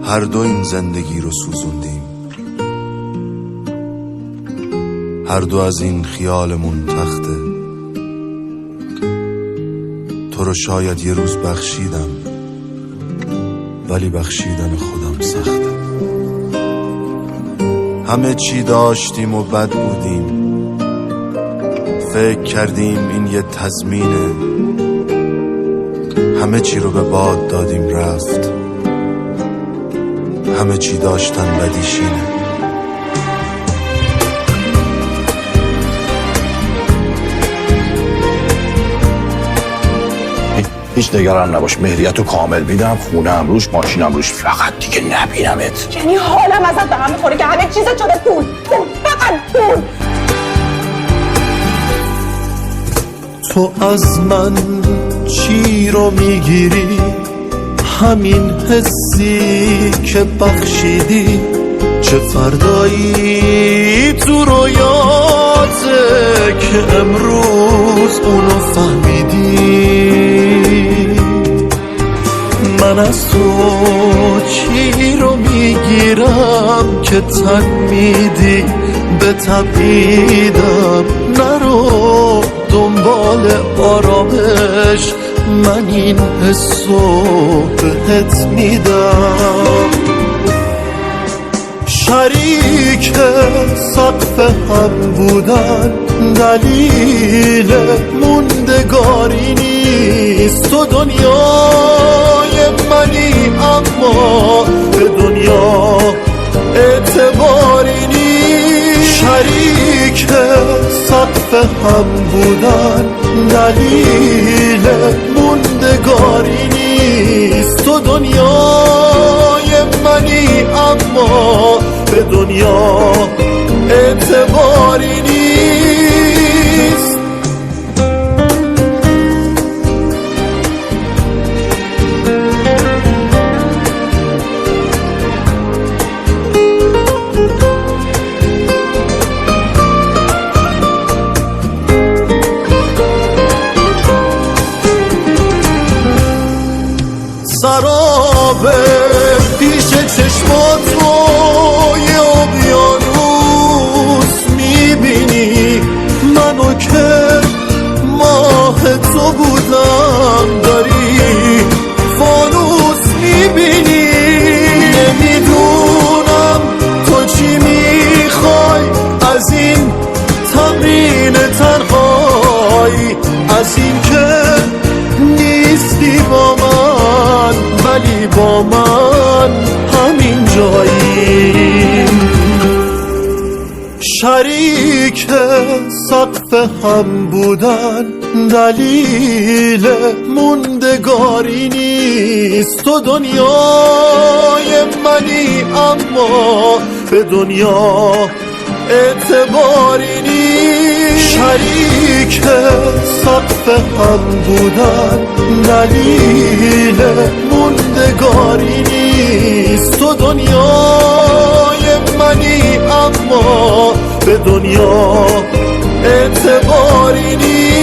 هر دو این زندگی رو سوزوندیم، هر دو از این خیالمون تخته. تو رو شاید یه روز بخشیدم، ولی بخشیدن خودم سخته. همه چی داشتیم و بد بودیم، فکر کردیم این یه تضمینه. همه چی رو به باد دادیم رفت، همه چی داشتن بدیشینه. هیچ نگران نباش، مهریتو کامل میدم، خونم روش، ماشینم روش، فقط دیگه نبینمت. یعنی حالم ازت به هم میخوره که همه چیزت شده پول، فقط پول. تو از من چی رو میگیری؟ همین حسی که بخشیدی. چه فردایی تو رویاته که امروز اونو فهمیدی؟ من از تو چی رو میگیرم که تن میدی به تبعیدم؟ نرو دنبال آرامش، من این حسو بهت میدم. شریک سقف هم بودن دلیل موندگاری نیست. تو دنیای منی اما به دنیا اعتباری نیست. شریک سقف هم بودن دلیل موندگاری نیست. تو دنیای منی اما به دنیا اعتباری نیست. سراب پیش چشماتو یه اقیانوس میبینی. منو که ماه تو بودم داری فانوس میبینی. نمیدونم تو چی میخوای از این تمرین تنهایی، از این که نیستی با من ولی با من همین جایی. شریک سقف هم بودن دلیل موندگاری نیست. تو دنیای منی اما به دنیا اعتباری نیست. شریک سقف هم بودن دلیل موندگاری نیست. تو دنیای منی اما به دنیا اعتباری نیست.